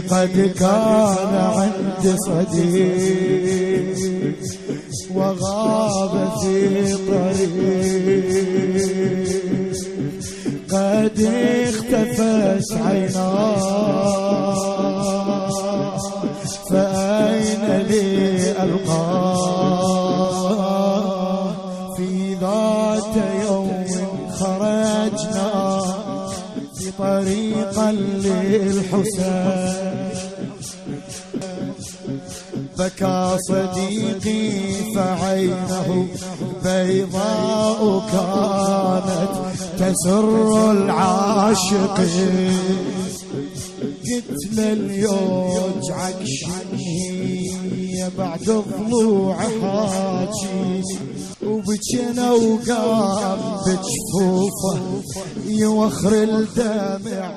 قد كان عندي صديق وغاب في طريق، قد اختفت عيناه فأين لي ألقاه؟ في ذات يوم خرجنا في طريقا للحسين، بكى صديقي فعينه بيضاء كانت تسر العاشقين. قلت لليوجعك شنية بعد ضلوع حاجيني، وبجنا وقام بجفوفه يوخر الدمع